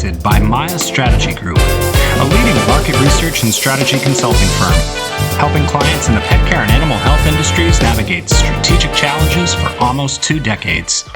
presented by Maya Strategy Group, a leading market research and strategy consulting firm, helping clients in the pet care and animal health industries navigate strategic challenges for almost 2 decades.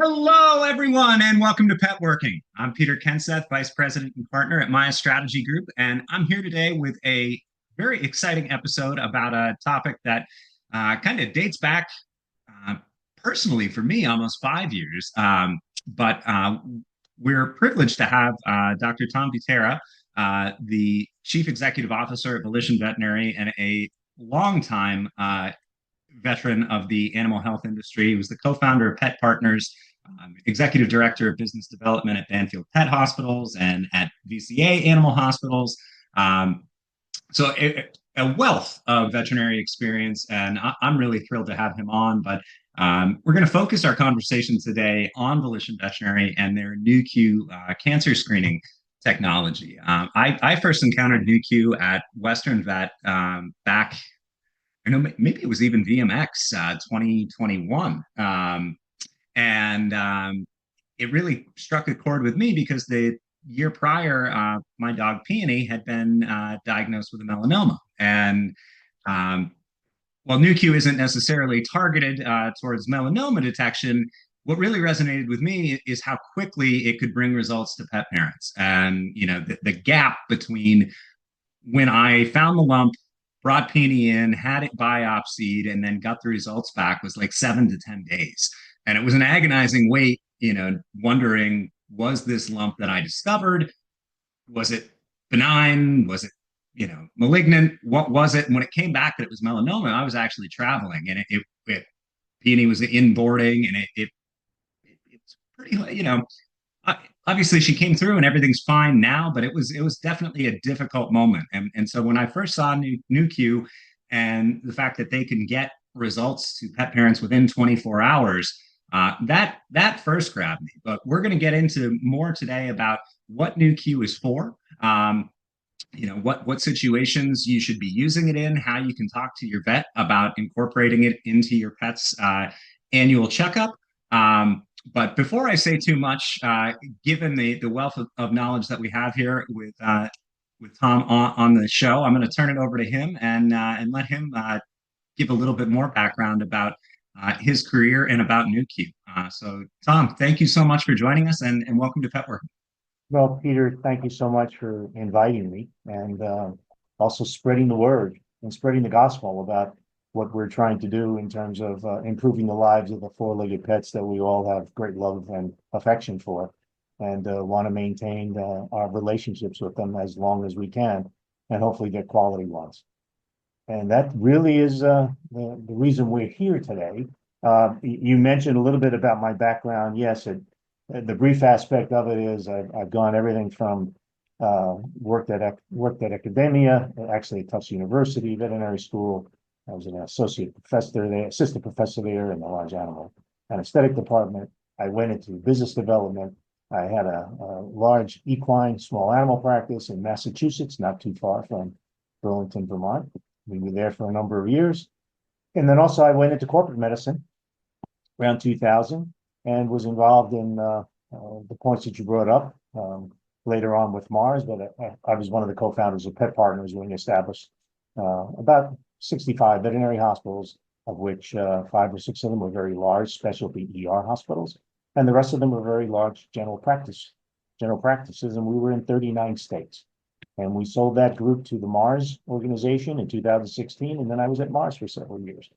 Hello, everyone, and welcome to Petworking. I'm Peter Kenseth, Vice President and Partner at Maya Strategy Group, and I'm here today with a very exciting episode about a topic that kind of dates back personally for me almost 5 years. But we're privileged to have Dr. Tom Butera, the Chief Executive Officer at Volition Veterinary and a longtime veteran of the animal health industry. He was the co-founder of Pet Partners, executive director of business development at Banfield Pet Hospitals and at VCA Animal Hospitals. So a wealth of veterinary experience, and I'm really thrilled to have him on. But we're going to focus our conversation today on Volition Veterinary and their Nu.Q cancer screening technology. I first encountered Nu.Q at Western Vet back, I know maybe it was even VMX 2021. And it really struck a chord with me because the year prior, my dog Peony had been diagnosed with a melanoma. And while Nu.Q isn't necessarily targeted towards melanoma detection, what really resonated with me is how quickly it could bring results to pet parents. And, you know, the gap between when I found the lump, brought Peony in, had it biopsied, and then got the results back was like 7 to 10 days. And it was an agonizing wait, you know, wondering, was this lump that I discovered, was it benign? Was it, you know, malignant? What was it? And when it came back that it was melanoma, I was actually traveling, and Peony was in boarding, and it's pretty, you know, obviously she came through and everything's fine now, but it was definitely a difficult moment. And so when I first saw Nu.Q and the fact that they can get results to pet parents within 24 hours, that first grabbed me. But we're going to get into more today about what Nu.Q is for, you know, what situations you should be using it in, how you can talk to your vet about incorporating it into your pet's annual checkup. But before I say too much, given the wealth of knowledge that we have here with Tom on the show, I'm going to turn it over to him and let him give a little bit more background about his career and about Nu.Q. So, Tom, thank you so much for joining us, and welcome to Petworking. Well, Peter, thank you so much for inviting me, and also spreading the word and spreading the gospel about what we're trying to do in terms of improving the lives of the four-legged pets that we all have great love and affection for, and want to maintain our relationships with them as long as we can, and hopefully get quality ones. And that really is the reason we're here today. You mentioned a little bit about my background. Yes, the brief aspect of it is I've gone everything from worked at academia, actually at Tufts University Veterinary School. I was an associate professor there, assistant professor there in the large animal anesthetic department. I went into business development. I had a large equine small animal practice in Massachusetts, not too far from Burlington, Vermont. We were there for a number of years. And then also I went into corporate medicine around 2000 and was involved in the points that you brought up later on with Mars. But I was one of the co-founders of Pet Partners when we established about 65 veterinary hospitals, of which 5 or 6 of them were very large specialty ER hospitals, and the rest of them were very large general practices. And we were in 39 states. And we sold that group to the Mars organization in 2016, and then I was at Mars for several years.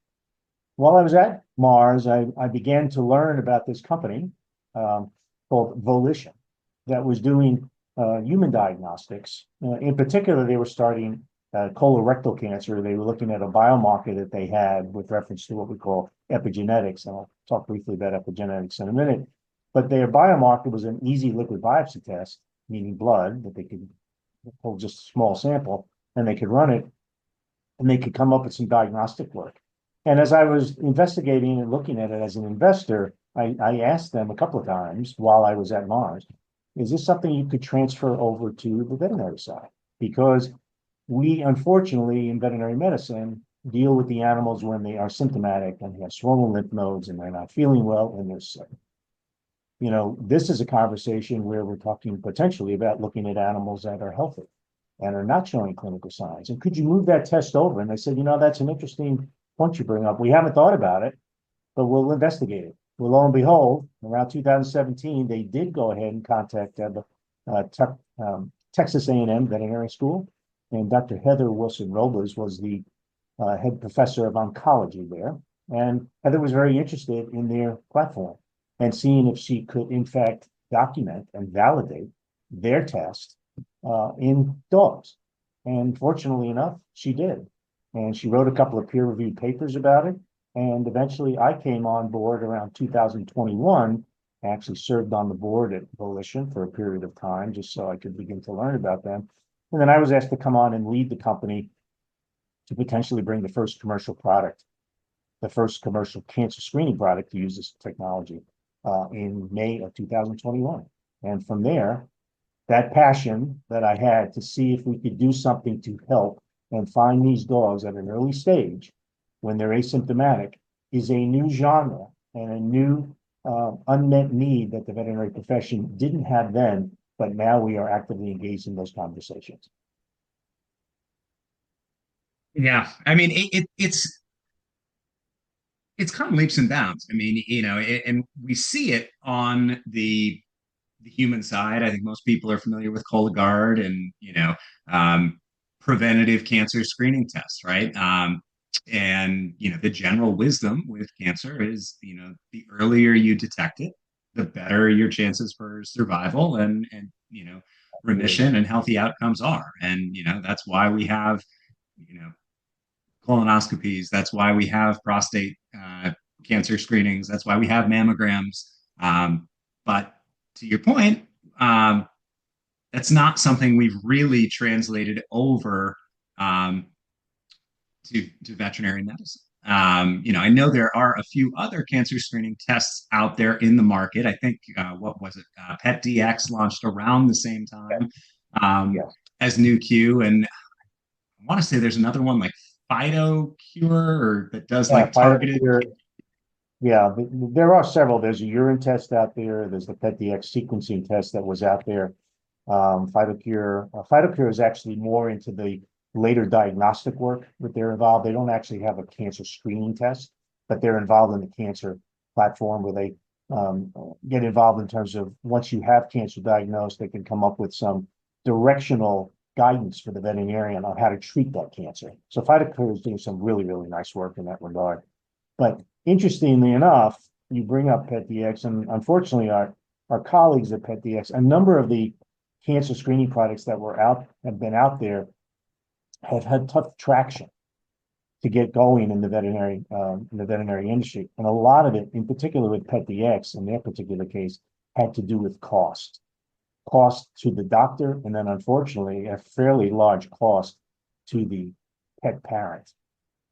While I was at Mars, I began to learn about this company called Volition that was doing human diagnostics. In particular, they were starting colorectal cancer. They were looking at a biomarker that they had with reference to what we call epigenetics. And I'll talk briefly about epigenetics in a minute. But their biomarker was an easy liquid biopsy test, meaning blood, that they could hold just a small sample and they could run it and they could come up with some diagnostic work. And as I was investigating and looking at it as an investor, I asked them a couple of times while I was at Mars, is this something you could transfer over to the veterinary side? Because we, unfortunately, in veterinary medicine, deal with the animals when they are symptomatic and they have swollen lymph nodes and they're not feeling well and they're sick. You know, this is a conversation where we're talking potentially about looking at animals that are healthy and are not showing clinical signs. And could you move that test over? And they said, you know, that's an interesting point you bring up. We haven't thought about it, but we'll investigate it. Well, lo and behold, around 2017, they did go ahead and contact the Texas A&M Veterinary School, and Dr. Heather Wilson Robles was the head professor of oncology there. And Heather was very interested in their platform and seeing if she could, in fact, document and validate their test in dogs. And fortunately enough, she did. And she wrote a couple of peer-reviewed papers about it. And eventually I came on board around 2021. I actually served on the board at Volition for a period of time, just so I could begin to learn about them. And then I was asked to come on and lead the company to potentially bring the first commercial product, the first commercial cancer screening product to use this technology in May of 2021. And from there, that passion that I had to see if we could do something to help and find these dogs at an early stage when they're asymptomatic is a new genre and a new unmet need that the veterinary profession didn't have then, but now we are actively engaged in those conversations. Yeah, I mean, it's kind of leaps and bounds. I mean, you know, and we see it on the human side. I think most people are familiar with Cologuard and, you know, preventative cancer screening tests, right? And, you know, the general wisdom with cancer is, you know, the earlier you detect it, the better your chances for survival and you know, remission and healthy outcomes are. And, you know, that's why we have, you know, colonoscopies. That's why we have prostate cancer screenings. That's why we have mammograms. But to your point, that's not something we've really translated over to veterinary medicine. You know, I know there are a few other cancer screening tests out there in the market. I think, what was it? PetDX launched around the same time Yes. as Nu.Q. And I want to say there's another one like PhytoCure or that does Yeah, like targeted. yeah, there are several. There's a urine test out there. There's the PetDX sequencing test that was out there. PhytoCure is actually more into the later diagnostic work that they're involved. They don't actually have a cancer screening test, but they're involved in the cancer platform where they get involved in terms of once you have cancer diagnosed, they can come up with some directional guidance for the veterinarian on how to treat that cancer. So PhytoCure is doing some really, really nice work in that regard. But interestingly enough, you bring up PetDX, and unfortunately, our colleagues at PetDX, a number of the cancer screening products that have been out there have had tough traction to get going in the veterinary industry. And a lot of it, in particular with PetDX, in their particular case, had to do with cost to the doctor, and then unfortunately, a fairly large cost to the pet parent.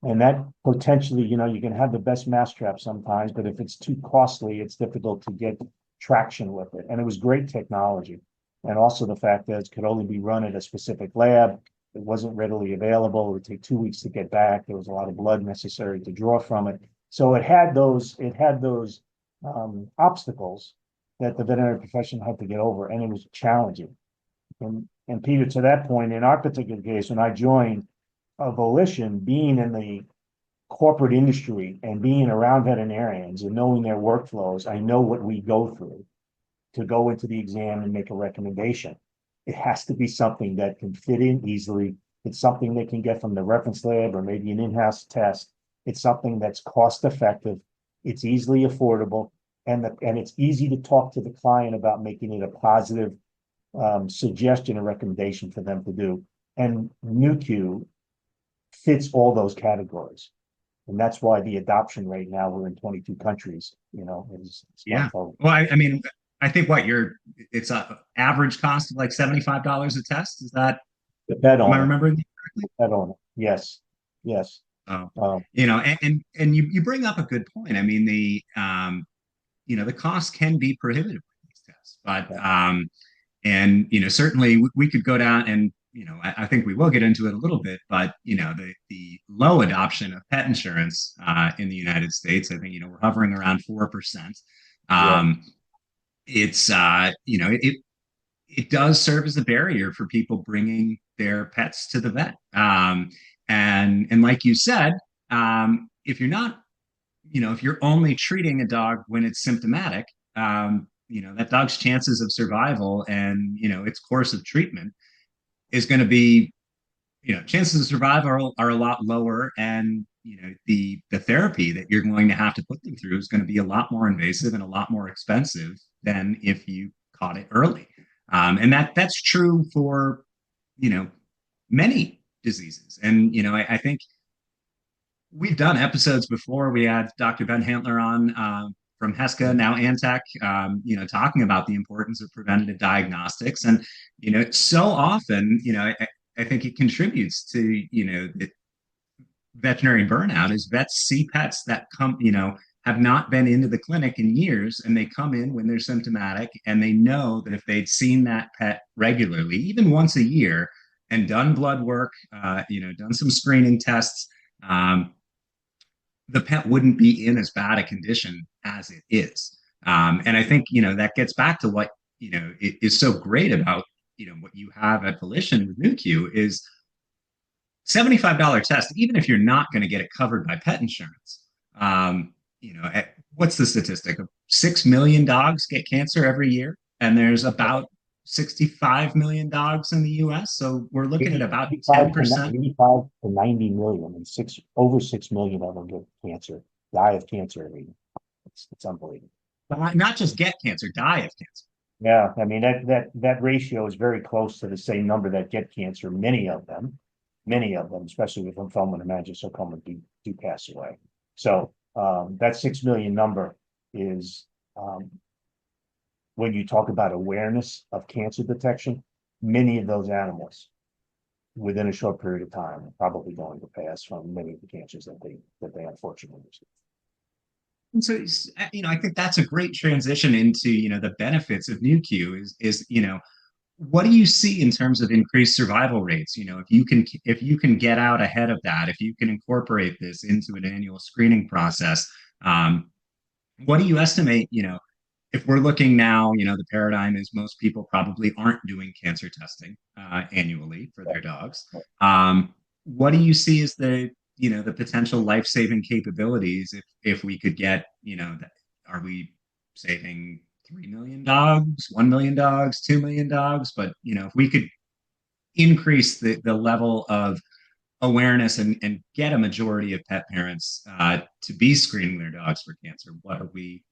And that potentially, you know, you can have the best mousetrap sometimes, but if it's too costly, it's difficult to get traction with it. And it was great technology. And also the fact that it could only be run at a specific lab. It wasn't readily available. It would take 2 weeks to get back. There was a lot of blood necessary to draw from it. So it had those obstacles that the veterinary profession had to get over, and it was challenging. And Peter, to that point, in our particular case, when I joined Volition, being in the corporate industry and being around veterinarians and knowing their workflows, I know what we go through to go into the exam and make a recommendation. It has to be something that can fit in easily. It's something they can get from the reference lab or maybe an in-house test. It's something that's cost effective. It's easily affordable, and it's easy to talk to the client about making it a positive suggestion or recommendation for them to do. And Nu.Q fits all those categories. And that's why the adoption rate now, we're in 22 countries, is Yeah. smartphone. Well, I mean, I think it's a average cost of like $75 a test. Is that, The pet am I owner, remembering correctly? pet owner. Yes. Yes. Oh, Um, and you bring up a good point. I mean, the cost can be prohibitive with these tests, but yeah. and certainly we could go down and I think we will get into it a little bit, but the low adoption of pet insurance in the United States, I think we're hovering around 4%. Yeah. Um, it's it does serve as a barrier for people bringing their pets to the vet. And like you said, if you're not, if you're only treating a dog when it's symptomatic, that dog's chances of survival and its course of treatment is going to be, chances of survival are a lot lower, and the therapy that you're going to have to put them through is going to be a lot more invasive and a lot more expensive than if you caught it early. And that's true for many diseases. And I think we've done episodes before. We had Dr. Ben Hantler on from HESCA, now Antec, talking about the importance of preventative diagnostics. And, so often, I think it contributes to, the veterinary burnout is vets see pets that come, have not been into the clinic in years, and they come in when they're symptomatic, and they know that if they'd seen that pet regularly, even once a year, and done blood work, done some screening tests, the pet wouldn't be in as bad a condition as it is. And I think, that gets back to what, it is so great about, what you have at Volition with Nu.Q is $75 test, even if you're not going to get it covered by pet insurance. What's the statistic? 6 million dogs get cancer every year, and there's about 65 million dogs in the US. So we're looking at about 10%. 85 to 90 million, and over 6 million of them get cancer, die of cancer every year. It's unbelievable. Not just get cancer, die of cancer. Yeah, I mean that ratio is very close to the same number that get cancer. Many of them, especially with lymphoma and hemangiosarcoma, do pass away. So that 6 million number is when you talk about awareness of cancer detection, many of those animals within a short period of time are probably going to pass from many of the cancers that they unfortunately receive. And so, I think that's a great transition into, the benefits of Nu.Q is, what do you see in terms of increased survival rates? If you can get out ahead of that, if you can incorporate this into an annual screening process, what do you estimate, if we're looking now, the paradigm is most people probably aren't doing cancer testing annually for their dogs. What do you see as the potential life-saving capabilities if we could get, are we saving 3 million dogs, 1 million dogs, 2 million dogs? But, if we could increase the level of awareness and get a majority of pet parents to be screening their dogs for cancer, what are we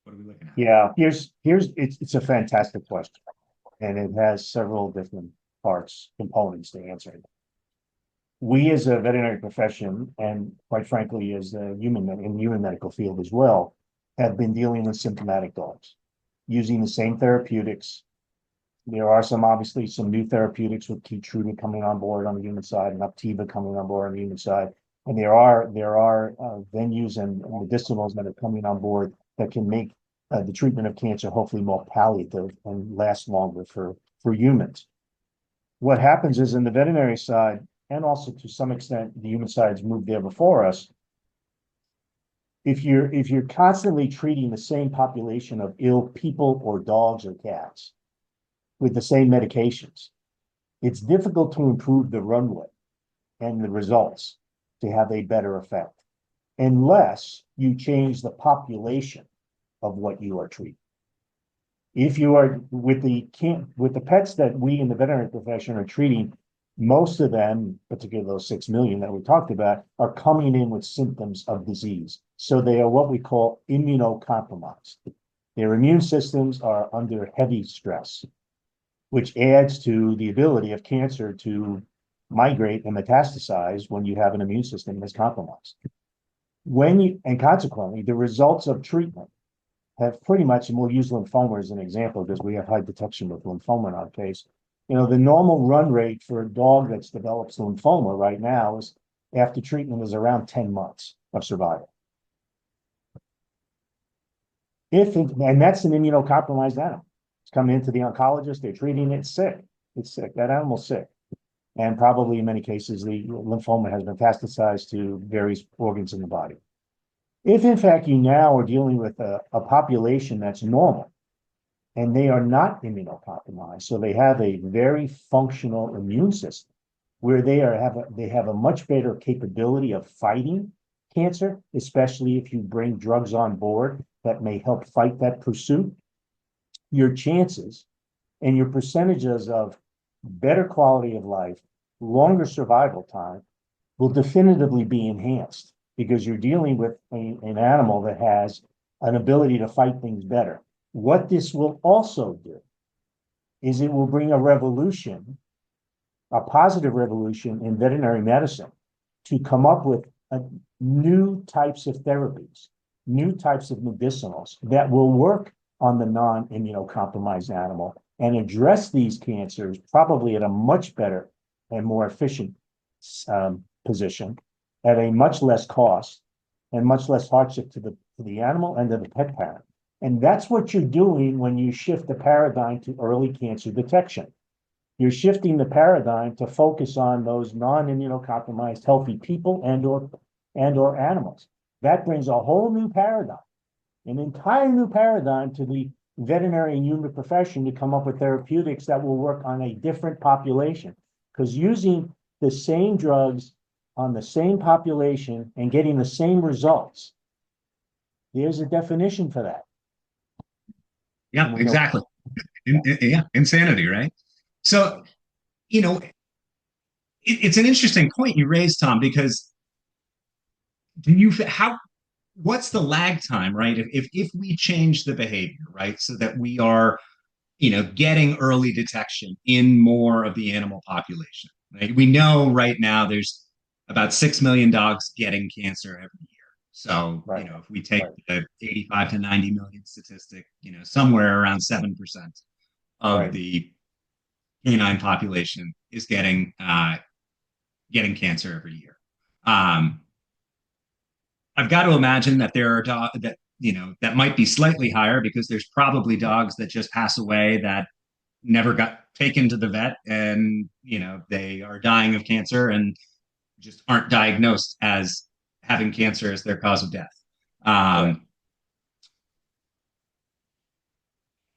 looking at? Yeah, it's a fantastic question, and it has several different components to answer it. We as a veterinary profession, and quite frankly, as a human medical field as well, have been dealing with symptomatic dogs using the same therapeutics. There are obviously some new therapeutics with Keytruda coming on board on the human side, and Optiva coming on board on the human side. And there are venues and medicinals that are coming on board that can make the treatment of cancer hopefully more palliative and last longer for humans. What happens is in the veterinary side, and also to some extent the human side's moved there before us, if you're constantly treating the same population of ill people or dogs or cats with the same medications, it's difficult to improve the runway and the results to have a better effect unless you change the population of what you are treating. If you are with the pets that we in the veterinary profession are treating, most of them, particularly those 6 million that we talked about, are coming in with symptoms of disease. So they are what we call immunocompromised. Their immune systems are under heavy stress, which adds to the ability of cancer to migrate and metastasize when you have an immune system that's compromised. And consequently, the results of treatment have pretty much, and we'll use lymphoma as an example because we have high detection with lymphoma in our case. The normal run rate for a dog that's develops lymphoma right now is after treatment is around 10 months of survival. And that's an immunocompromised animal. It's coming into the oncologist, they're treating it, sick. It's sick. That animal's sick. And probably in many cases, the lymphoma has metastasized to various organs in the body. If in fact you now are dealing with a population that's normal and they are not immunocompromised, so they have a very functional immune system where they have a much better capability of fighting cancer, especially if you bring drugs on board that may help fight that pursuit, your chances and your percentages of better quality of life, longer survival time will definitively be enhanced because you're dealing with an animal that has an ability to fight things better. What this will also do is it will bring a revolution, a positive revolution in veterinary medicine to come up with new types of therapies, new types of medicinals that will work on the non-immunocompromised animal and address these cancers probably at a much better and more efficient position at a much less cost and much less hardship to the animal and to the pet parent. And that's what you're doing when you shift the paradigm to early cancer detection. You're shifting the paradigm to focus on those non-immunocompromised healthy people and or animals. That brings a whole new paradigm, an entire new paradigm to the veterinary and human profession to come up with therapeutics that will work on a different population. Because using the same drugs on the same population and getting the same results, there's a definition for that. Yeah, exactly. Yeah, insanity, right? So, it's an interesting point you raised, Tom, because what's the lag time, right? If we change the behavior, right, so that we are, getting early detection in more of the animal population, right? We know right now there's about 6 million dogs getting cancer every year. So, Right. If we take the 85 to 90 million statistic, somewhere around 7% of the canine population is getting cancer every year. I've got to imagine that there are dogs that might be slightly higher because there's probably dogs that just pass away that never got taken to the vet and they are dying of cancer and just aren't diagnosed as having cancer as their cause of death.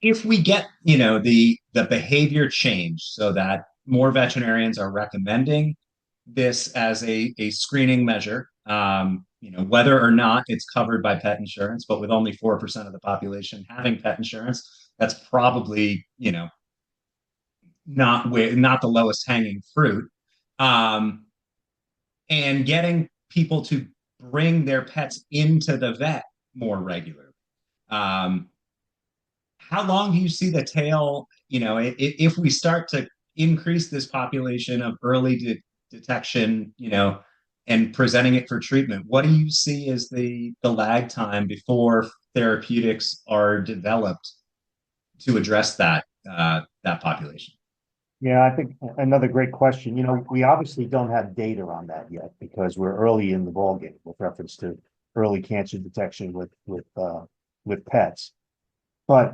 If we get the behavior change so that more veterinarians are recommending this as a screening measure, whether or not it's covered by pet insurance, but with only 4% of the population having pet insurance, that's probably not the lowest hanging fruit. And getting people to bring their pets into the vet more regularly. How long do you see the tail? If we start to increase this population of early detection, and presenting it for treatment, what do you see as the lag time before therapeutics are developed to address that population? Yeah, I think another great question. We obviously don't have data on that yet because we're early in the ballgame with reference to early cancer detection with pets. But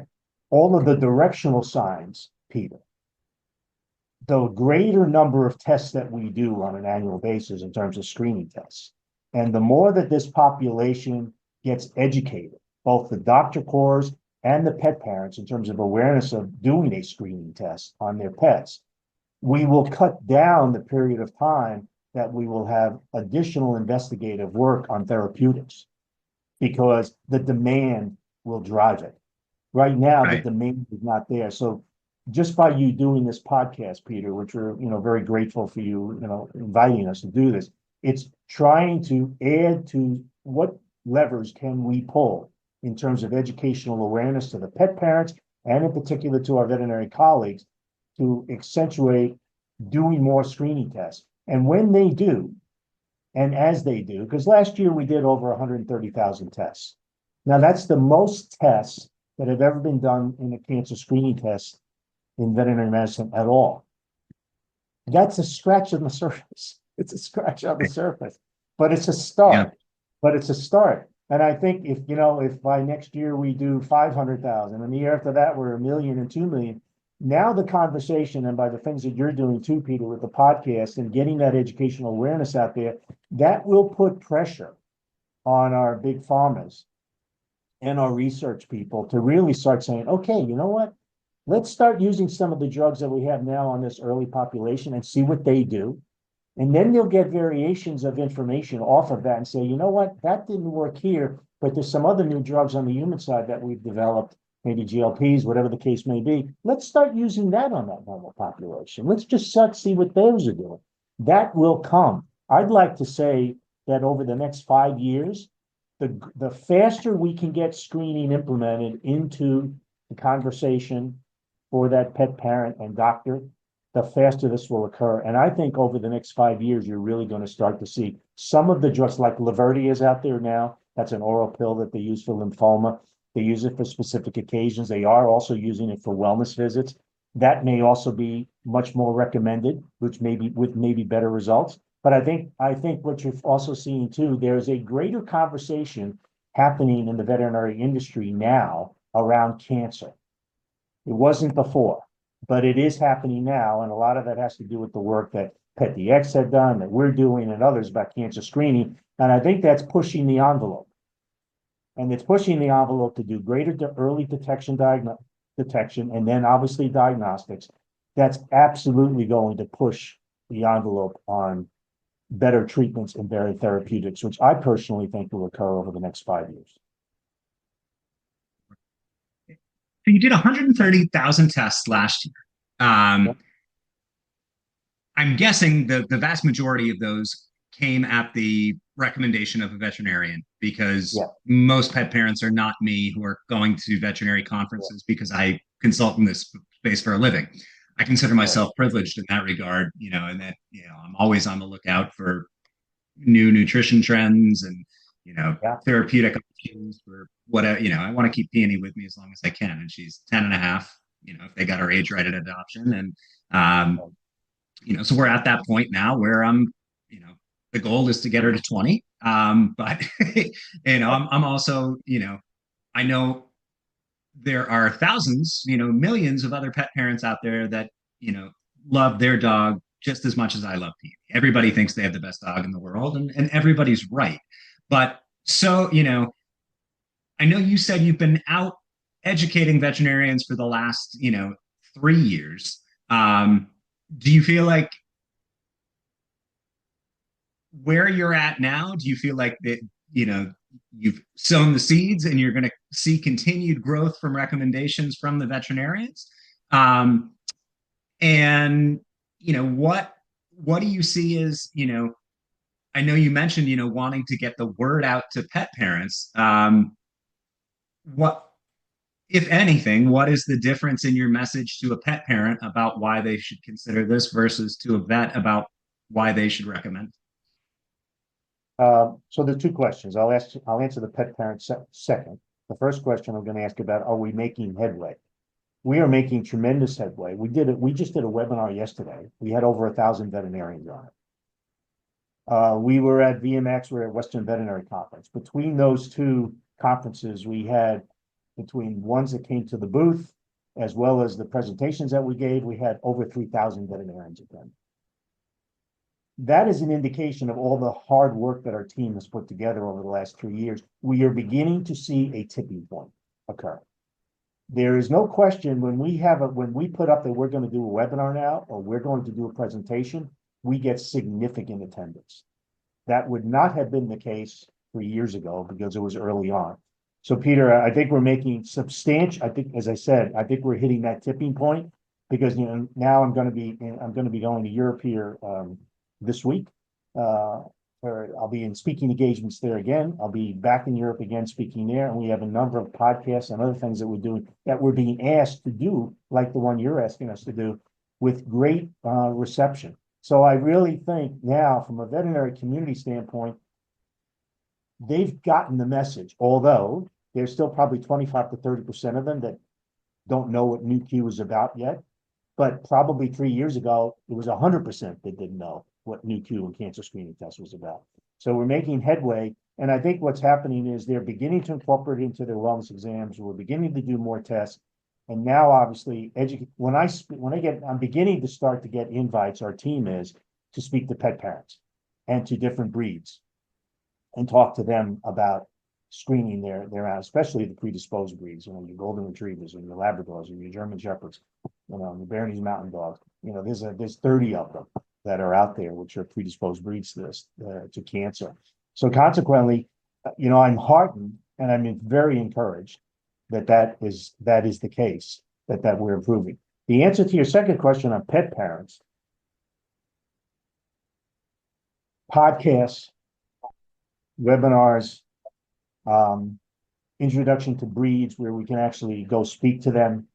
all of the directional signs, Peter, the greater number of tests that we do on an annual basis in terms of screening tests, and the more that this population gets educated, both the doctor corps and the pet parents in terms of awareness of doing a screening test on their pets, we will cut down the period of time that we will have additional investigative work on therapeutics because the demand will drive it. Right now, the demand is not there. So just by you doing this podcast, Peter, which we're very grateful for you, inviting us to do this, it's trying to add to what levers can we pull in terms of educational awareness to the pet parents and in particular to our veterinary colleagues to accentuate doing more screening tests. And when they do, and as they do, because last year we did over 130,000 tests. Now that's the most tests that have ever been done in a cancer screening test in veterinary medicine at all. That's a scratch on the surface. It's a scratch on the surface, but it's a Yeah. start. But it's a start. And I think if by next year we do 500,000 and the year after that we're 1 million and 2 million, now the conversation, and by the things that you're doing too, Peter, with the podcast and getting that educational awareness out there, that will put pressure on our big pharmas and our research people to really start saying, okay, you know what? Let's start using some of the drugs that we have now on this early population and see what they do. And then they'll get variations of information off of that and say, you know what, that didn't work here, but there's some other new drugs on the human side that we've developed, maybe GLPs, whatever the case may be. Let's start using that on that normal population. Let's just see what those are doing. That will come. I'd like to say that over the next 5 years, the faster we can get screening implemented into the conversation for that pet parent and doctor, the faster this will occur. And I think over the next 5 years, you're really going to start to see some of the drugs like Laverdia is out there now. That's an oral pill that they use for lymphoma. They use it for specific occasions. They are also using it for wellness visits. That may also be much more recommended, which maybe with maybe better results. But I think what you're also seeing too, there's a greater conversation happening in the veterinary industry now around cancer. It wasn't before, but it is happening now. And a lot of that has to do with the work that PetDx had done, that we're doing, and others about cancer screening. And I think that's pushing the envelope. And it's pushing the envelope to do greater early detection, and then obviously diagnostics. That's absolutely going to push the envelope on better treatments and better therapeutics, which I personally think will occur over the next 5 years. So you did 130,000 tests last year. Yep. I'm guessing the vast majority of those came at the recommendation of a veterinarian, because Yeah. most pet parents are not me, who are going to veterinary conferences because I consult in this space for a living. I consider myself privileged in that regard, and that, I'm always on the lookout for new nutrition trends and, Yeah. therapeutic options for whatever, I want to keep Peony with me as long as I can. And she's 10 and a half, if they got her age right at adoption. And, so we're at that point now where the goal is to get her to 20. But, I'm also, I know there are thousands, millions of other pet parents out there that, love their dog just as much as I love Peony. Everybody thinks they have the best dog in the world, and everybody's right. But so, I know you said you've been out educating veterinarians for the last, 3 years. Do you feel like where you're at now, do you feel like that, you've sown the seeds and you're going to see continued growth from recommendations from the veterinarians? And, what do you see as, I know you mentioned, wanting to get the word out to pet parents. What, if anything, what is the difference in your message to a pet parent about why they should consider this versus to a vet about why they should recommend it? So the two questions. I'll answer the pet parent second. The first question I'm going to ask about, are we making headway? We are making tremendous headway. We just did a webinar yesterday. We had over 1,000 veterinarians on it. We were at VMX, we were at Western Veterinary Conference. Between those two conferences, we had, between ones that came to the booth, as well as the presentations that we gave, we had over 3,000 veterinarians attend. That is an indication of all the hard work that our team has put together over the last 3 years. We are beginning to see a tipping point occur. There is no question when we put up that we're going to do a webinar now, or we're going to do a presentation, we get significant attendance. That would not have been the case 3 years ago because it was early on. So Peter, I think we're making substantial, I think, as I said, I think we're hitting that tipping point because, now I'm going to be going to Europe here, this week. I'll be in speaking engagements there again. I'll be back in Europe again speaking there. And we have a number of podcasts and other things that we're doing that we're being asked to do, like the one you're asking us to do, with great reception. So I really think now, from a veterinary community standpoint, they've gotten the message, although there's still probably 25 to 30% of them that don't know what Nu.Q is about yet. But probably 3 years ago, it was 100% that didn't know what Nu.Q and cancer screening test was about. So we're making headway. And I think what's happening is they're beginning to incorporate it into their wellness exams. We're beginning to do more tests. And now, obviously, I'm beginning to start to get invites. Our team is to speak to pet parents and to different breeds and talk to them about screening their especially the predisposed breeds, your golden retrievers or your Labradors or your German Shepherds, your Bernese Mountain Dogs. There's 30 of them that are out there, which are predisposed breeds to this, to cancer. So consequently, I'm heartened and I'm very encouraged that is the case, that we're improving. The answer to your second question on pet parents, podcasts, webinars, introduction to breeds where we can actually go speak to them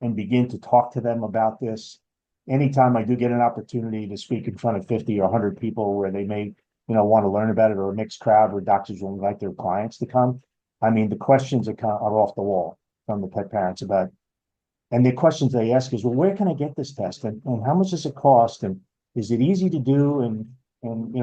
and begin to talk to them about this. Anytime I do get an opportunity to speak in front of 50 or 100 people where they may, want to learn about it, or a mixed crowd where doctors will invite their clients to come. I mean, the questions are off the wall from the pet parents about, and the questions they ask is, well, where can I get this test? And how much does it cost? And is it easy to do? And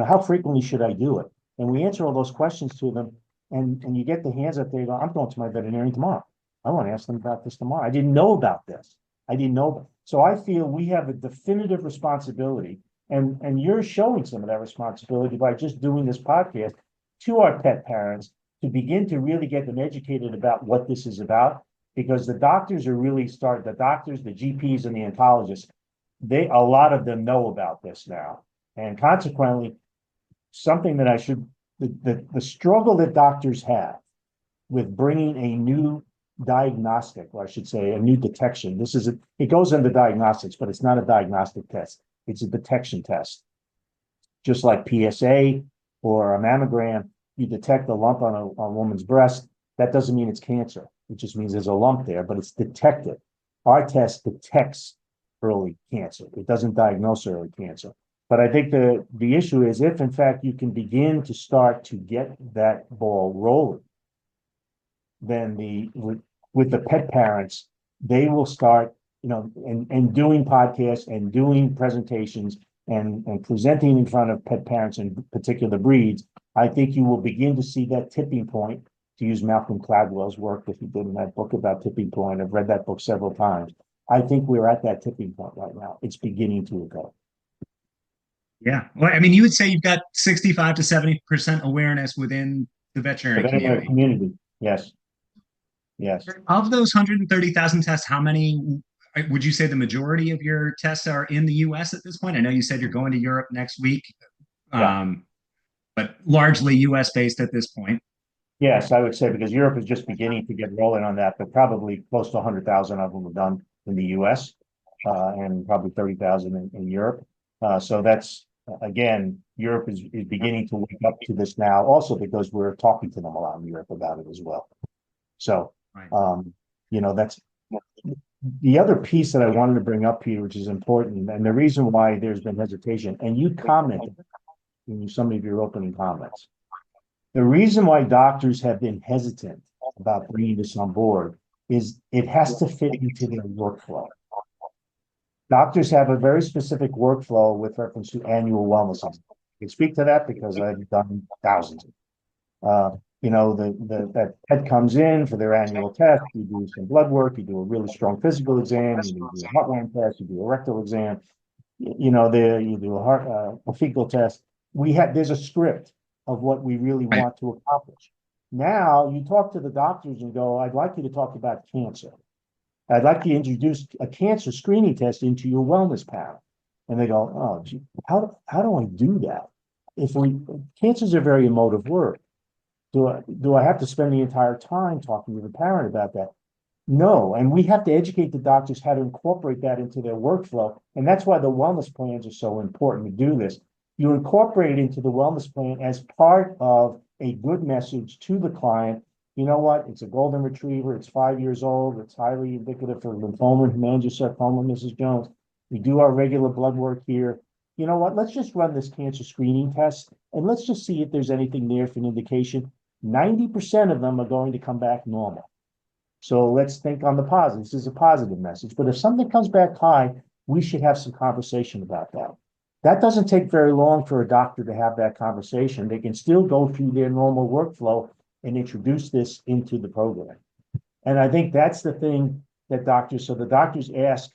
how frequently should I do it? And we answer all those questions to them. And you get the hands up there, you go, I'm going to my veterinarian tomorrow. I want to ask them about this tomorrow. I didn't know about this. I didn't know. So I feel we have a definitive responsibility, and you're showing some of that responsibility by just doing this podcast to our pet parents to begin to really get them educated about what this is about, because the doctors are really the doctors, the GPs and the oncologists, a lot of them know about this now. And consequently, something that the struggle that doctors have with bringing a new diagnostic, or I should say a new detection. It goes into diagnostics, but it's not a diagnostic test. It's a detection test. Just like PSA or a mammogram, you detect a lump on a woman's breast. That doesn't mean it's cancer. It just means there's a lump there, but it's detected. Our test detects early cancer. It doesn't diagnose early cancer. But I think the issue is, if in fact you can begin to start to get that ball rolling, then with the pet parents, they will start, and doing podcasts and doing presentations and presenting in front of pet parents in particular breeds. I think you will begin to see that tipping point, to use Malcolm Gladwell's work that he did in that book about tipping point. I've read that book several times. I think we're at that tipping point right now. It's beginning to occur. Yeah. Well, I mean, you would say you've got 65 to 70% awareness within the veterinary community. Yes. Yes. Of those 130,000 tests, how many would you say the majority of your tests are in the US at this point? I know you said you're going to Europe next week, but largely US based at this point. Yes, I would say, because Europe is just beginning to get rolling on that, but probably close to 100,000 of them are done in the US, and probably 30,000 in Europe. So that's, again, Europe is beginning to wake up to this now, also because we're talking to them a lot in Europe about it as well. So, that's the other piece that I wanted to bring up here, which is important, and the reason why there's been hesitation, and you commented in some of your opening comments. The reason why doctors have been hesitant about bringing this on board is it has to fit into their workflow. Doctors have a very specific workflow with reference to annual wellness. I can speak to that because I've done thousands. That pet comes in for their annual test. You do some blood work. You do a really strong physical exam. You do a heartworm test. You do a rectal exam. You do a fecal test. There's a script of what we really want to accomplish. Now you talk to the doctors and go, I'd like you to talk about cancer. I'd like you to introduce a cancer screening test into your wellness panel. And they go, oh, gee, how do I do that? Cancer is a very emotive word. Do I have to spend the entire time talking to the parent about that? No, and we have to educate the doctors how to incorporate that into their workflow. And that's why the wellness plans are so important to do this. You incorporate it into the wellness plan as part of a good message to the client. You know what? It's a golden retriever. It's 5 years old. It's highly indicative for lymphoma, hemangiosarcoma, Mrs. Jones. We do our regular blood work here. you know what, let's just run this cancer screening test and let's just see if there's anything there for an indication. 90% of them are going to come back normal. So let's think on the positive. This is a positive message. But if something comes back high, we should have some conversation about that. That doesn't take very long for a doctor to have that conversation. They can still go through their normal workflow and introduce this into the program. And I think that's the thing that so the doctors ask,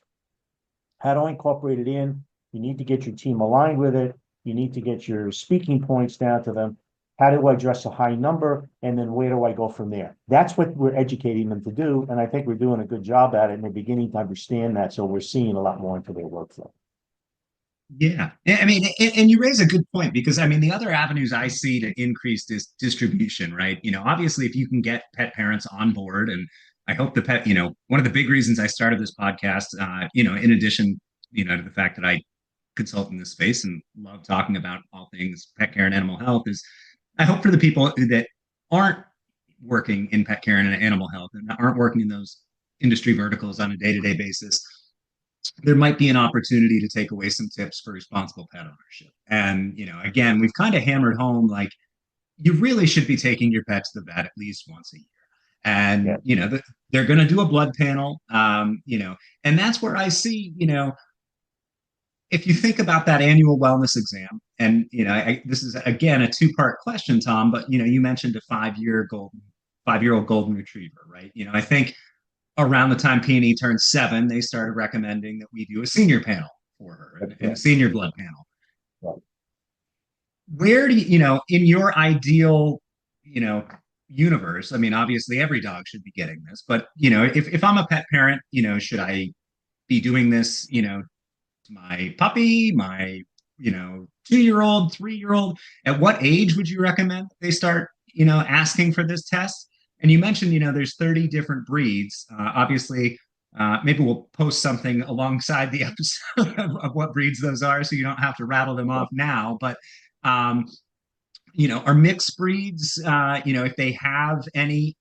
how do I incorporate it in? You need to get your team aligned with it. You need to get your speaking points down to them. How do I address a high number? And then where do I go from there? That's what we're educating them to do. And I think we're doing a good job at it. And they're beginning to understand that. So we're seeing a lot more into their workflow. Yeah. I mean, and you raise a good point because I mean, the other avenues I see to increase this distribution, right? Obviously, if you can get pet parents on board, and I hope the pet, one of the big reasons I started this podcast, in addition, to the fact that I consult in this space and love talking about all things pet care and animal health, is I hope for the people that aren't working in pet care and animal health and aren't working in those industry verticals on a day-to-day basis, there might be an opportunity to take away some tips for responsible pet ownership. And, again, we've kind of hammered home like you really should be taking your pet to the vet at least once a year. And, they're going to do a blood panel, and that's where I see, if you think about that annual wellness exam, and, this is, again, a two-part question, Tom, but, you mentioned a 5-year-old golden retriever, right? I think around the time Peony turned 7, they started recommending that we do a senior panel for her and a senior blood panel. Right. Where do in your ideal, universe, I mean, obviously every dog should be getting this, but, if I'm a pet parent, should I be doing this, to my puppy, my, 2-year-old, 3-year-old? At what age would you recommend they start, asking for this test? And you mentioned, there's 30 different breeds. Obviously, maybe we'll post something alongside the episode of what breeds those are, so you don't have to rattle them off now. But, are mixed breeds, if they have any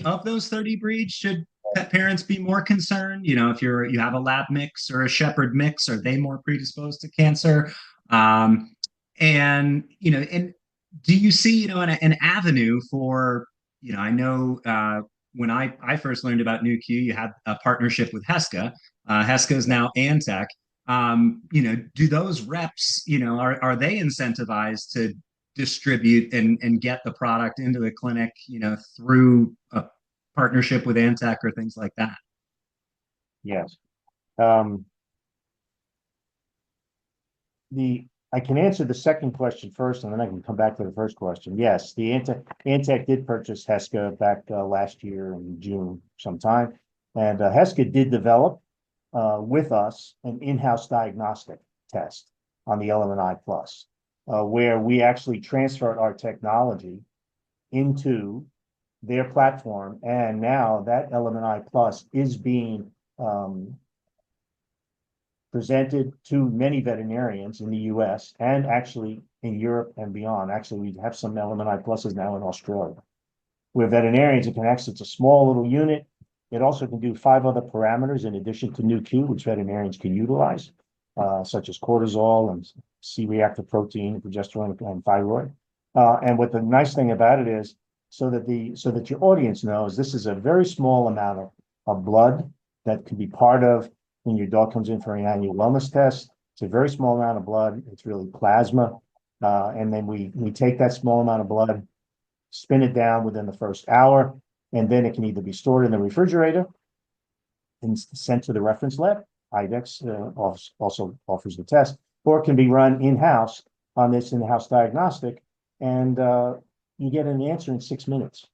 of those 30 breeds, should pet parents be more concerned? If you have a lab mix or a shepherd mix, are they more predisposed to cancer? And do you see, an avenue for, I know when I first learned about Nu.Q, you had a partnership with Heska. Heska is now Antech. Do those reps, are they incentivized to distribute and get the product into the clinic, through a partnership with Antech or things like that? Yes. I can answer the second question first, and then I can come back to the first question. Yes, the Antech did purchase Heska back last year in June sometime, and Heska did develop with us an in-house diagnostic test on the Element I Plus, where we actually transferred our technology into their platform, and now that Element I Plus is being presented to many veterinarians in the US and actually in Europe and beyond. Actually, we have some Element I Pluses now in Australia, where veterinarians, it can access, it's a small little unit. It also can do 5 other parameters in addition to Nu.Q, which veterinarians can utilize, such as cortisol and C-reactive protein, progesterone, and thyroid. And what the nice thing about it is, so that your audience knows, this is a very small amount of blood that could be part of when your dog comes in for an annual wellness test. It's a very small amount of blood. It's really plasma. And then we take that small amount of blood, spin it down within the first hour, and then it can either be stored in the refrigerator and sent to the reference lab. IDEX also offers the test, or it can be run in-house on this in-house diagnostic, and you get an answer in 6 minutes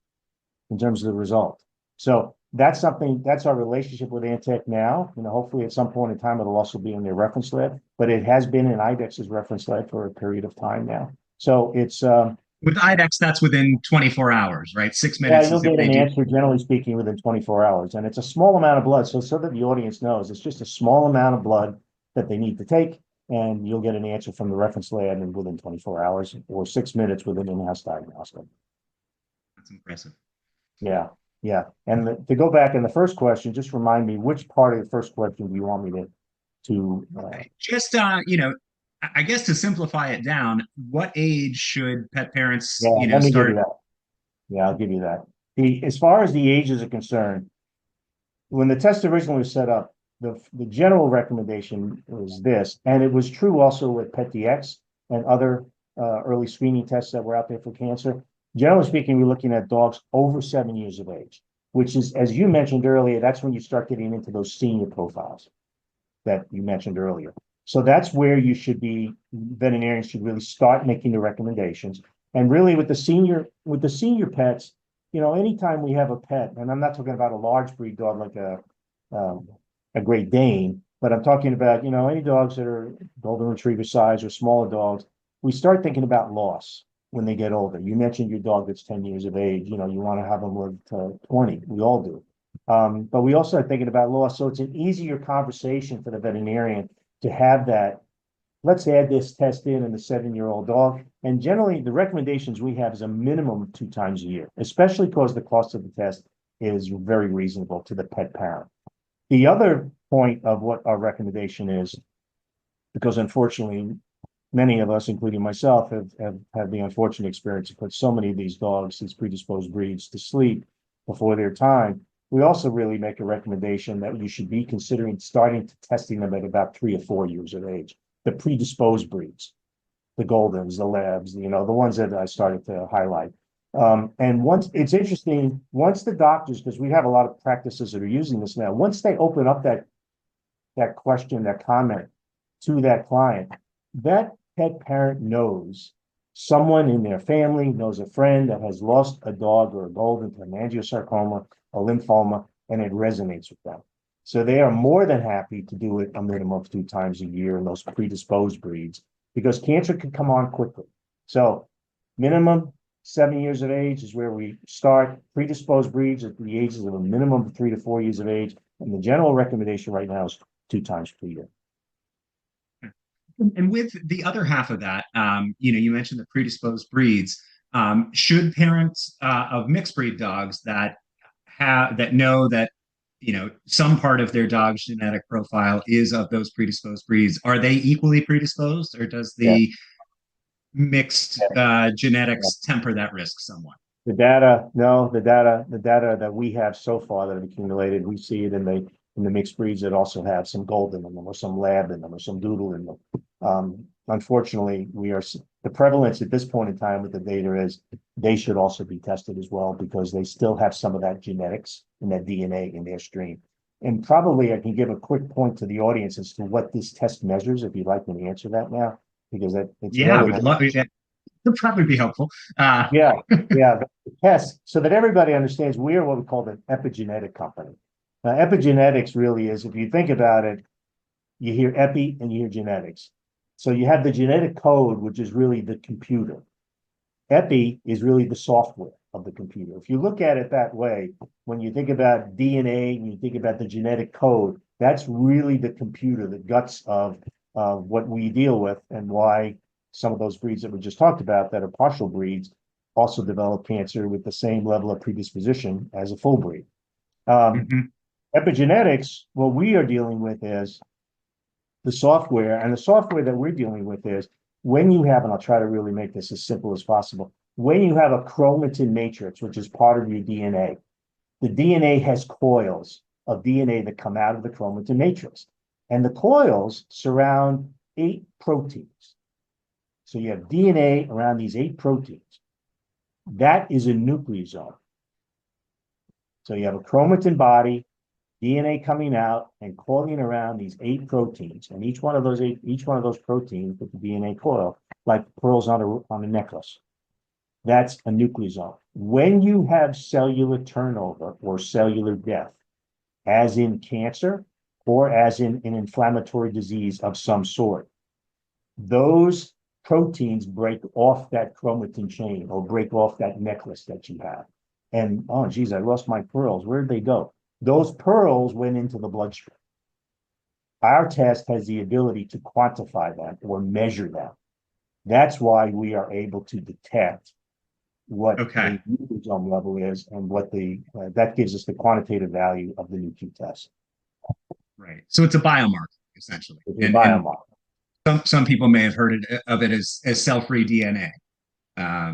in terms of the result. So that's our relationship with Antech now. Hopefully at some point in time, it'll also be in their reference lab, but it has been in IDEX's reference lab for a period of time now. So it's, with IDEX, that's within 24 hours, right? 6 yeah, minutes. you'll get an answer, generally speaking, within 24 hours. And it's a small amount of blood. So that the audience knows, it's just a small amount of blood that they need to take, and you'll get an answer from the reference lab and within 24 hours or 6 minutes with an in-house diagnostic. That's impressive. Yeah. Yeah. And to go back in the first question, just remind me, which part of the first question do you want me to just, I guess to simplify it down, what age should pet Yeah, parents, let me give you start? that. Yeah, I'll give you that. As far as the ages are concerned, when the test originally was set up, the general recommendation was this, and it was true also with PetDX and other early screening tests that were out there for cancer. Generally speaking, we're looking at dogs over 7 years of age, which is, as you mentioned earlier, that's when you start getting into those senior profiles that you mentioned earlier. So that's where you should be, veterinarians should really start making the recommendations. And really with the senior pets, anytime we have a pet, and I'm not talking about a large breed dog like a Great Dane, but I'm talking about, any dogs that are golden retriever size or smaller dogs, we start thinking about loss when they get older. You mentioned your dog that's 10 years of age, you want to have them live to 20. We all do. But we also are thinking about loss. So it's an easier conversation for the veterinarian to have that. Let's add this test in the 7-year-old dog. And generally, the recommendations we have is a minimum of 2 times a year, especially because the cost of the test is very reasonable to the pet parent. The other point of what our recommendation is, because unfortunately, many of us, including myself, have had the unfortunate experience to put so many of these dogs, these predisposed breeds, to sleep before their time. We also really make a recommendation that you should be considering starting to testing them at about 3 or 4 years of age. The predisposed breeds, the Goldens, the Labs, the ones that I started to highlight. And once it's interesting, once the doctors, because we have a lot of practices that are using this now, once they open up that question, that comment to that client, that pet parent knows someone in their family, knows a friend that has lost a dog or a golden to hemangiosarcoma, a lymphoma, and it resonates with them. So they are more than happy to do it a minimum of 2 times a year in those predisposed breeds, because cancer can come on quickly. So minimum 7 years of age is where we start. Predisposed breeds at the ages of a minimum of 3 to 4 years of age. And the general recommendation right now is 2 times per year. And with the other half of that, you mentioned the predisposed breeds. Should parents of mixed breed dogs that know that some part of their dog's genetic profile is of those predisposed breeds, are they equally predisposed, or does Yeah. the mixed Yeah. genetics temper that risk somewhat? The data, no, the data that we have so far that have accumulated, we see it in the mixed breeds that also have some golden in them, or some lab in them, or some doodle in them. Unfortunately, the prevalence at this point in time with the data is they should also be tested as well, because they still have some of that genetics and that DNA in their stream. And probably I can give a quick point to the audience as to what this test measures, if you'd like me to answer that now, because it's Yeah, I would relevant. love it. It would probably be helpful. Yeah, yeah, the test, so that everybody understands, we are what we call an epigenetic company. Now, epigenetics really is, if you think about it, you hear epi and you hear genetics. So you have the genetic code, which is really the computer. Epi is really the software of the computer. If you look at it that way, when you think about DNA and you think about the genetic code, that's really the computer, the guts of what we deal with, and why some of those breeds that we just talked about that are partial breeds also develop cancer with the same level of predisposition as a full breed. Mhm. Epigenetics, what we are dealing with is the software, and the software that we're dealing with is when you have, and I'll try to really make this as simple as possible, when you have a chromatin matrix, which is part of your DNA, the DNA has coils of DNA that come out of the chromatin matrix. And the coils surround 8 proteins. So you have DNA around these 8 proteins. That is a nucleosome. So you have a chromatin body, DNA coming out and coiling around these 8 proteins, and each one of those proteins with the DNA coil, like pearls on a necklace. That's a nucleosome. When you have cellular turnover or cellular death, as in cancer or as in an inflammatory disease of some sort, those proteins break off that chromatin chain or break off that necklace that you have. And, oh, geez, I lost my pearls. Where'd they go? Those pearls went into the bloodstream. Our test has the ability to quantify that or measure that. That's why we are able to detect what Okay. the nucleosome level is, and what that gives us the quantitative value of the Nu.Q test. Right. So it's a biomarker, essentially. It's a And biomarker. some people may have heard of it as cell-free DNA.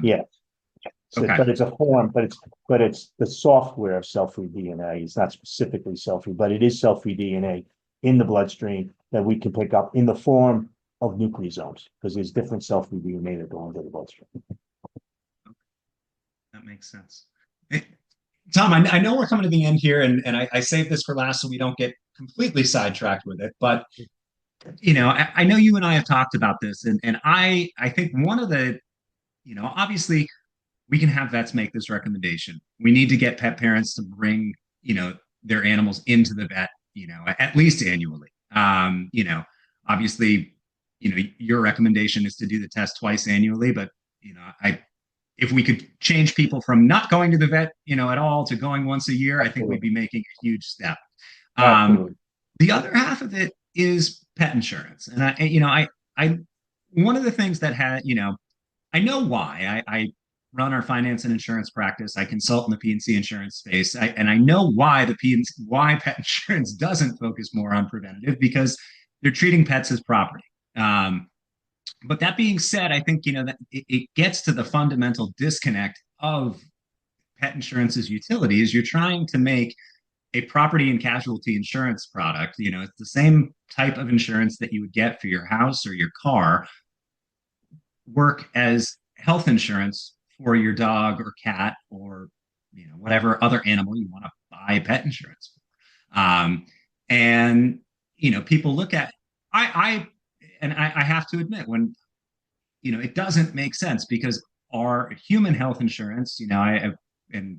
Yeah. So, Okay. but it's a form, but it's the software of cell-free DNA. It's not specifically cell-free, but it is cell-free DNA in the bloodstream that we can pick up in the form of nucleosomes, because there's different cell-free DNA that go into the bloodstream. That makes sense. Tom, I know we're coming to the end here, and I saved this for last so we don't get completely sidetracked with it. But I know you and I have talked about this, and I think one of the, obviously we can have vets make this recommendation. We need to get pet parents to bring, their animals into the vet, at least annually. Obviously, your recommendation is to do the test twice annually, but if we could change people from not going to the vet, at all to going once a year, I think we'd be making a huge step. Absolutely. The other half of it is pet insurance, and I one of the things that I know why I run our finance and insurance practice. I consult in the P&C insurance space, and I know why why pet insurance doesn't focus more on preventative, because they're treating pets as property. But that being said, I think that it gets to the fundamental disconnect of pet insurance's utility. Is you're trying to make a property and casualty insurance product. It's the same type of insurance that you would get for your house or your car, work as health insurance for your dog or cat or whatever other animal you want to buy pet insurance for. And people look at I have to admit, when it doesn't make sense, because our human health insurance, and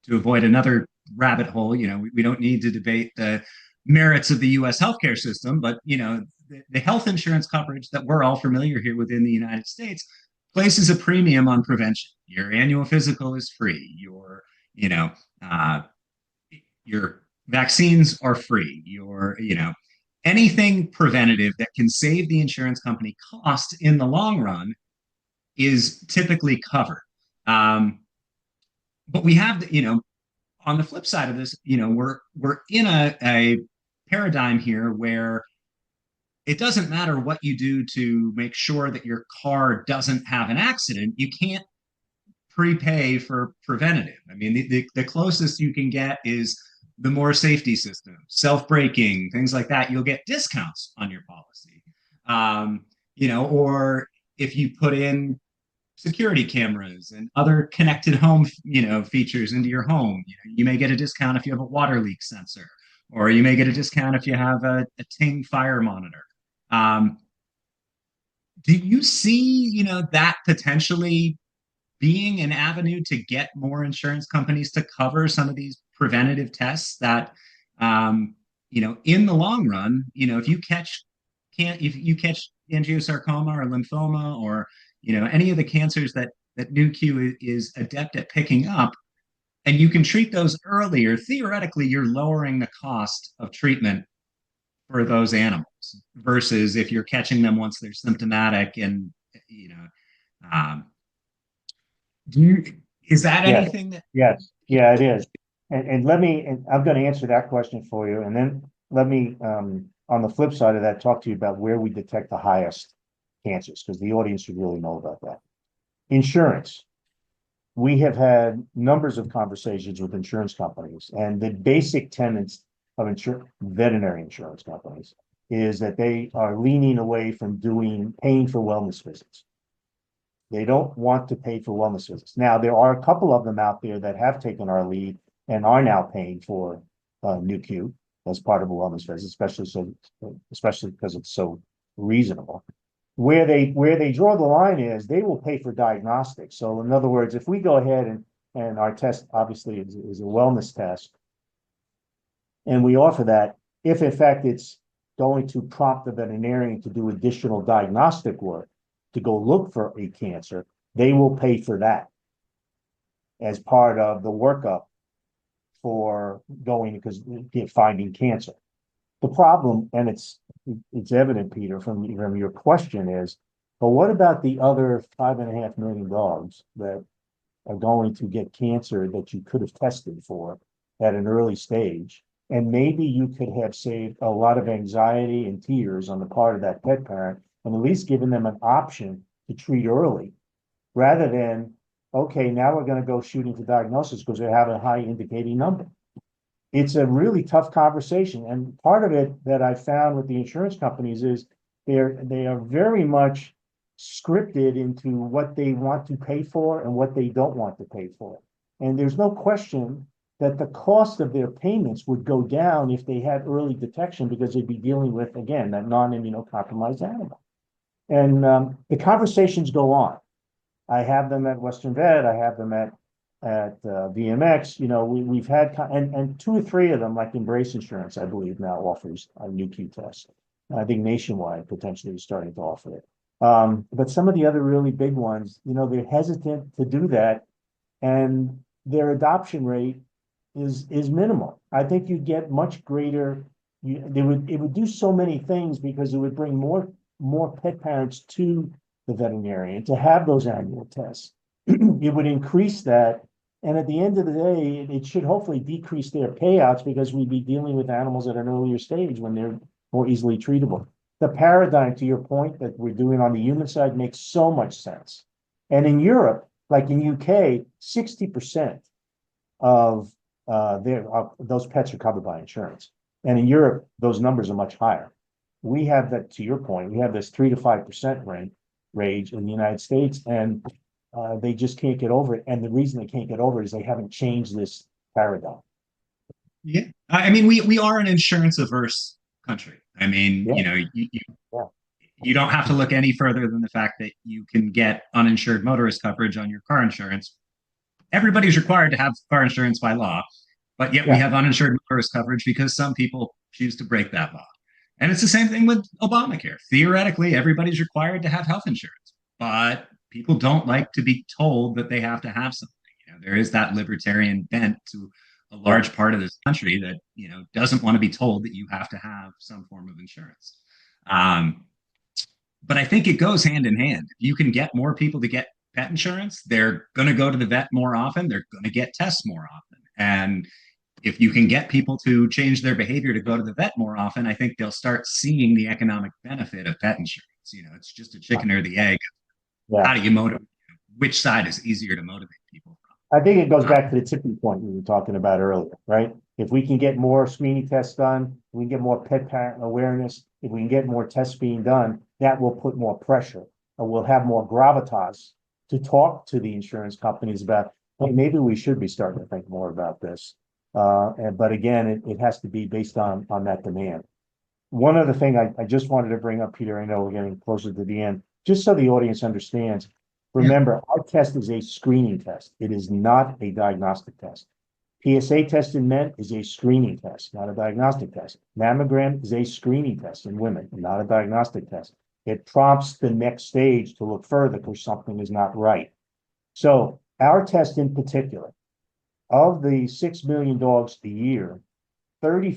to avoid another rabbit hole, we don't need to debate the merits of the U.S. healthcare system, but the health insurance coverage that we're all familiar here within the United States places a premium on prevention. Your annual physical is free. Your vaccines are free. Anything preventative that can save the insurance company cost in the long run is typically covered. But we have, on the flip side of this, we're in a paradigm here where it doesn't matter what you do to make sure that your car doesn't have an accident. You can't prepay for preventative. I mean, the closest you can get is the more safety systems, self-braking, things like that. You'll get discounts on your policy. Or if you put in security cameras and other connected home, features into your home, you may get a discount if you have a water leak sensor, or you may get a discount if you have a Ting fire monitor. Do you see, that potentially being an avenue to get more insurance companies to cover some of these preventative tests that, in the long run, if you catch angiosarcoma or lymphoma or, any of the cancers that Nu.Q is adept at picking up, and you can treat those earlier, theoretically, you're lowering the cost of treatment for those animals versus if you're catching them once they're symptomatic. And um, is that Yes. anything that? Yes, yeah, it is. And I'm going to answer that question for you. And then let me, on the flip side of that, talk to you about where we detect the highest cancers, because the audience should really know about that. Insurance. We have had numbers of conversations with insurance companies, and the basic tenets of veterinary insurance companies is that they are leaning away from paying for wellness visits. They don't want to pay for wellness visits. Now, there are a couple of them out there that have taken our lead and are now paying for Nu.Q as part of a wellness visit, especially because it's so reasonable. Where they draw the line is they will pay for diagnostics. So in other words, if we go ahead and our test obviously is a wellness test, and we offer that, if in fact it's going to prompt the veterinarian to do additional diagnostic work to go look for a cancer, they will pay for that as part of the workup for finding cancer. The problem, and it's evident, Peter, from your question is, but what about the other 5.5 million dogs that are going to get cancer that you could have tested for at an early stage And maybe you could have saved a lot of anxiety and tears on the part of that pet parent and at least given them an option to treat early rather than, okay, now we're going to go shooting for diagnosis because they have a high indicating number. It's a really tough conversation. And part of it that I found with the insurance companies is they are very much scripted into what they want to pay for and what they don't want to pay for. And there's no question that the cost of their payments would go down if they had early detection because they'd be dealing with, again, that non-immunocompromised animal. And the conversations go on. I have them at Western Vet. I have them at VMX. You know, we've had and two or three of them, like Embrace Insurance, I believe now offers a Nu.Q test. I think Nationwide potentially is starting to offer it. But some of the other really big ones, you know, they're hesitant to do that, and their adoption rate is minimal. I think you get much greater. It would do so many things because it would bring more pet parents to the veterinarian to have those annual tests. It would increase that. And at the end of the day, it should hopefully decrease their payouts because we'd be dealing with animals at an earlier stage when they're more easily treatable. The paradigm, to your point, that we're doing on the human side makes so much sense. And in Europe, like in UK, 60% of those pets are covered by insurance. And in Europe, those numbers are much higher. We have that, to your point, we have this 3 to 5% range in the United States, and they just can't get over it. And the reason they can't get over it is they haven't changed this paradigm. Yeah, I mean, we are an insurance averse country. I mean, Yeah. you know, Yeah. you don't have to look any further than the fact that you can get uninsured motorist coverage on your car insurance. Everybody's required to have car insurance by law, but yet we Yeah. have uninsured motorist coverage because some people choose to break that law. And it's the same thing with Obamacare. Theoretically, everybody's required to have health insurance, but people don't like to be told that they have to have something. You know, there is that libertarian bent to a large part of this country that, you know, doesn't want to be told that you have to have some form of insurance. But I think it goes hand in hand. If you can get more people to get pet insurance, they're going to go to the vet more often. They're going to get tests more often. And if you can get people to change their behavior to go to the vet more often, I think they'll start seeing the economic benefit of pet insurance. You know, it's just a chicken or the egg. Yeah. How do you motivate? Which side is easier to motivate people I think it goes back to the tipping point we were talking about earlier, right? If we can get more screening tests done, we can get more pet parent awareness, if we can get more tests being done, that will put more pressure, and we'll have more gravitas to talk to the insurance companies about, hey, maybe we should be starting to think more about this. But again, it has to be based on that demand. One other thing I just wanted to bring up, Peter, I know we're getting closer to the end, just so the audience understands. Remember, our test is a screening test. It is not a diagnostic test. PSA test in men is a screening test, not a diagnostic test. Mammogram is a screening test in women, not a diagnostic test. It prompts the next stage to look further because something is not right. So our test in particular, of the 6 million dogs a year,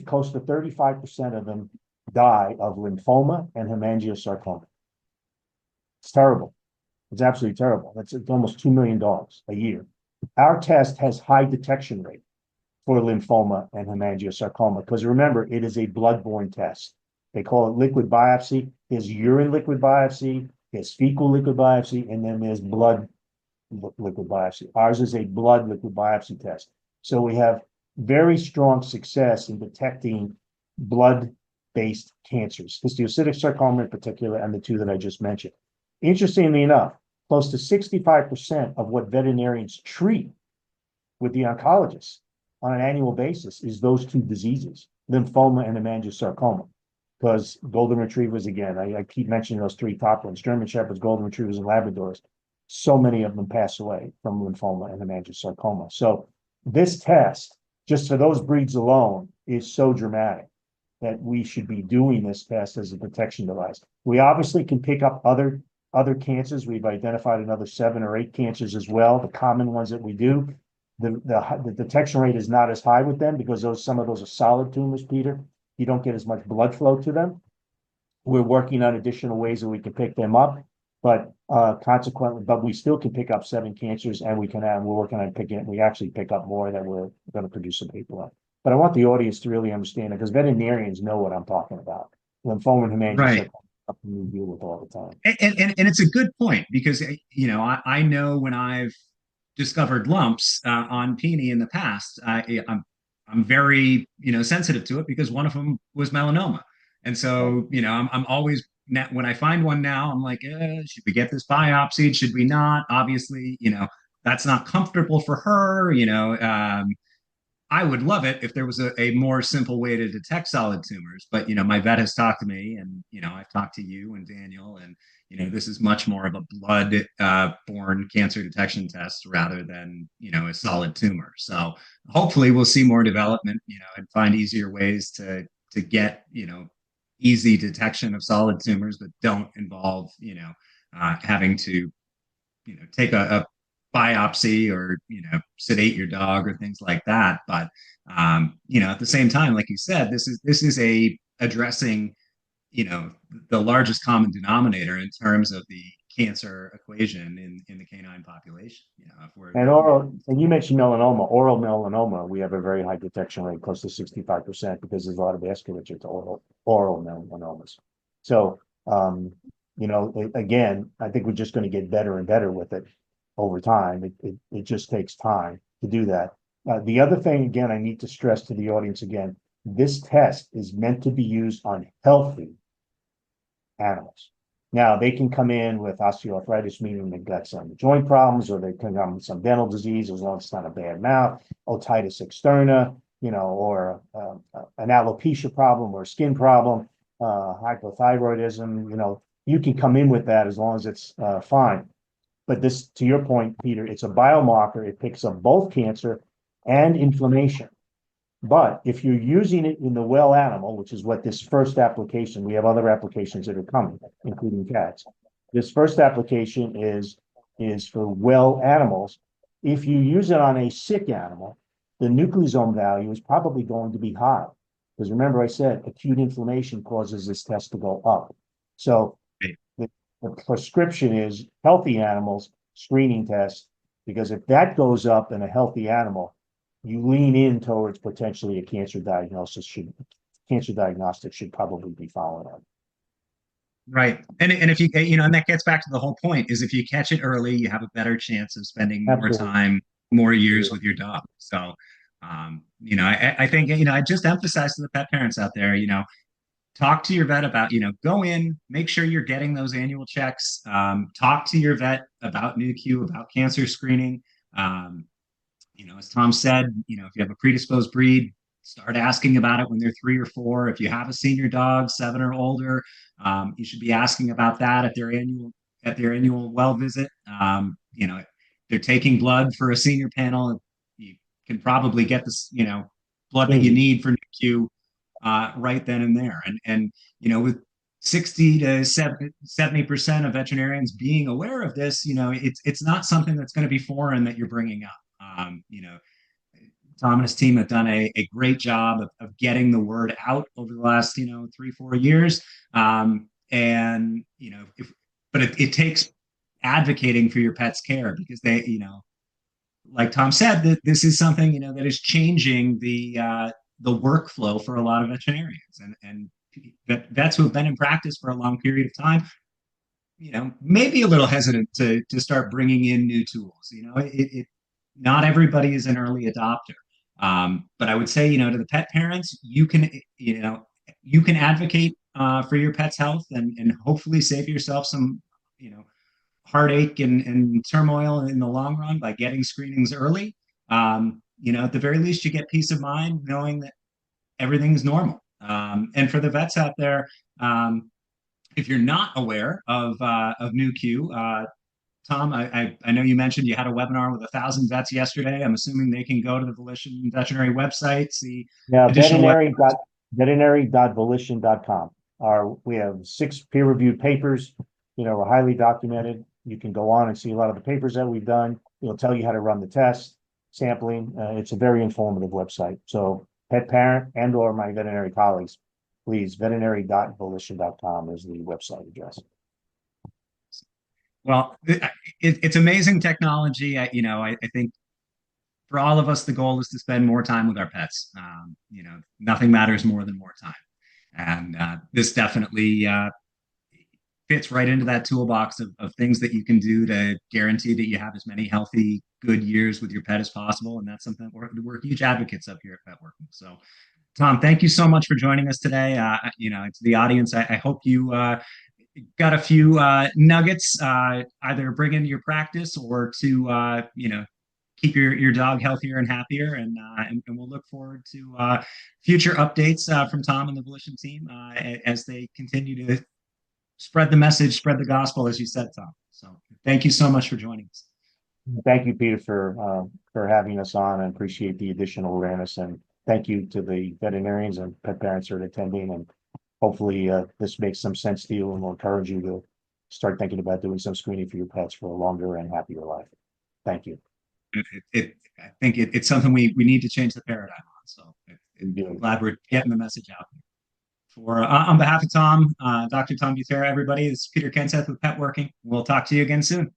close to 35% of them die of lymphoma and hemangiosarcoma. It's terrible. It's absolutely terrible. It's almost 2 million dogs a year. Our test has high detection rate for lymphoma and hemangiosarcoma because remember, it is a bloodborne test. They call it liquid biopsy. There's urine liquid biopsy, there's fecal liquid biopsy, and then there's blood liquid biopsy. Ours is a blood liquid biopsy test. So we have very strong success in detecting blood-based cancers, histiocytic sarcoma in particular, and the two that I just mentioned. Interestingly enough, close to 65% of what veterinarians treat with the oncologists on an annual basis is those two diseases, lymphoma and hemangiosarcoma. Because golden retrievers, again, I keep mentioning those three top ones, German Shepherds, golden retrievers, and Labradors. So many of them pass away from lymphoma and hemangiosarcoma. So this test, just for those breeds alone, is so dramatic that we should be doing this test as a protection device. We obviously can pick up other cancers. We've identified another 7 or 8 cancers as well, the common ones that we do. The detection rate is not as high with them because some of those are solid tumors, Peter. You don't get as much blood flow to them. We're working on additional ways that we can pick them up, but consequently, but we still can pick up 7 cancers, and we're working on we actually pick up more that we're going to produce some paper on. but I want the audience to really understand it because veterinarians know what I'm talking about. Lymphoma and Right. hemangiosarcoma, something we deal with all the time. And it's a good point because I know when I've discovered lumps on Peony in the past, I'm very sensitive to it because one of them was melanoma, and Right. so I'm always when I find one now, I'm like, should we get this biopsied? Should we not? Obviously, that's not comfortable for her. I would love it if there was a more simple way to detect solid tumors. But my vet has talked to me, and I've talked to you and Daniel, and this is much more of a blood borne cancer detection test rather than a solid tumor. So hopefully we'll see more development, and find easier ways to get easy detection of solid tumors that don't involve having to take a biopsy or sedate your dog or things like that. But at the same time, like you said, this is a addressing the largest common denominator in terms of the cancer equation in the canine population. If we're And oral, and you mentioned melanoma, oral melanoma, we have a very high detection rate, close to 65%, because there's a lot of vasculature to oral melanomas. So, again, I think we're just going to get better and better with it over time. It just takes time to do that. The other thing, again, I need to stress to the audience again, this test is meant to be used on healthy animals. Now, they can come in with osteoarthritis, meaning they've got some joint problems, or they can come with some dental disease, as long as it's not a bad mouth, otitis externa, or an alopecia problem or a skin problem, hypothyroidism, you can come in with that as long as it's fine. But this, to your point, Peter, it's a biomarker. It picks up both cancer and inflammation. But if you're using it in the well animal, which is what this first application, we have other applications that are coming, including cats. This first application is for well animals. If you use it on a sick animal, the nucleosome value is probably going to be high. Because remember, I said acute inflammation causes this test to go up. So the prescription is healthy animals screening test, because if that goes up in a healthy animal, you lean in towards potentially a cancer diagnostic should probably be followed up. right. And if you and that gets back to the whole point, is if you catch it early, you have a better chance of spending more Absolutely. time, more years with your dog. So I think I just emphasize to the pet parents out there, talk to your vet about, go in, make sure you're getting those annual checks. Talk to your vet about Nu.Q, about cancer screening. As Tom said, if you have a predisposed breed, start asking about it when they're 3 or 4. If you have a senior dog, 7 or older, you should be asking about that at their annual well visit. They're taking blood for a senior panel. You can probably get this, blood that you need for Nu.Q right then and there. And with 60 to 70% of veterinarians being aware of this, it's not something that's going to be foreign that you're bringing up. Tom and his team have done a great job of getting the word out over the last 3-4 years. But it takes advocating for your pet's care, because they like Tom said, that this is something that is changing the workflow for a lot of veterinarians, and vets who have been in practice for a long period of time, maybe a little hesitant to start bringing in new tools. Not everybody is an early adopter. But I would say, to the pet parents, you can advocate for your pet's health, and hopefully save yourself some, heartache and turmoil in the long run by getting screenings early. At the very least, you get peace of mind knowing that everything is normal. And for the vets out there, if you're not aware of Nu.Q, Tom, I know you mentioned you had a webinar with 1,000 vets yesterday. I'm assuming they can go to the Volition Veterinary website, see Yeah, additional. veterinary.volition.com. We have 6 peer-reviewed papers, are highly documented. You can go on and see a lot of the papers that we've done. It'll tell you how to run the test, sampling. It's a very informative website. So pet parent and or my veterinary colleagues, please, veterinary.volition.com is the website address. Well, it's amazing technology. I think for all of us, the goal is to spend more time with our pets. You know, nothing matters more than more time. And this definitely fits right into that toolbox of things that you can do to guarantee that you have as many healthy, good years with your pet as possible. And that's something that we're huge advocates of here at Petworking. So, Tom, thank you so much for joining us today. You know, to the audience, I hope you got a few nuggets, either bring into your practice or to, you know, keep your dog healthier and happier. And we'll look forward to future updates from Tom and the Volition team as they continue to spread the message, spread the gospel, as you said, Tom. So thank you so much for joining us. Thank you, Peter, for having us on. I appreciate the additional awareness, and thank you to the veterinarians and pet parents that are attending. And hopefully, this makes some sense to you and will encourage you to start thinking about doing some screening for your pets for a longer and happier life. Thank you. I think it's something we need to change the paradigm on. So I'm glad we're getting the message out there. For on behalf of Tom, Dr. Tom Butera, everybody, this is Peter Kenseth with Petworking. We'll talk to you again soon.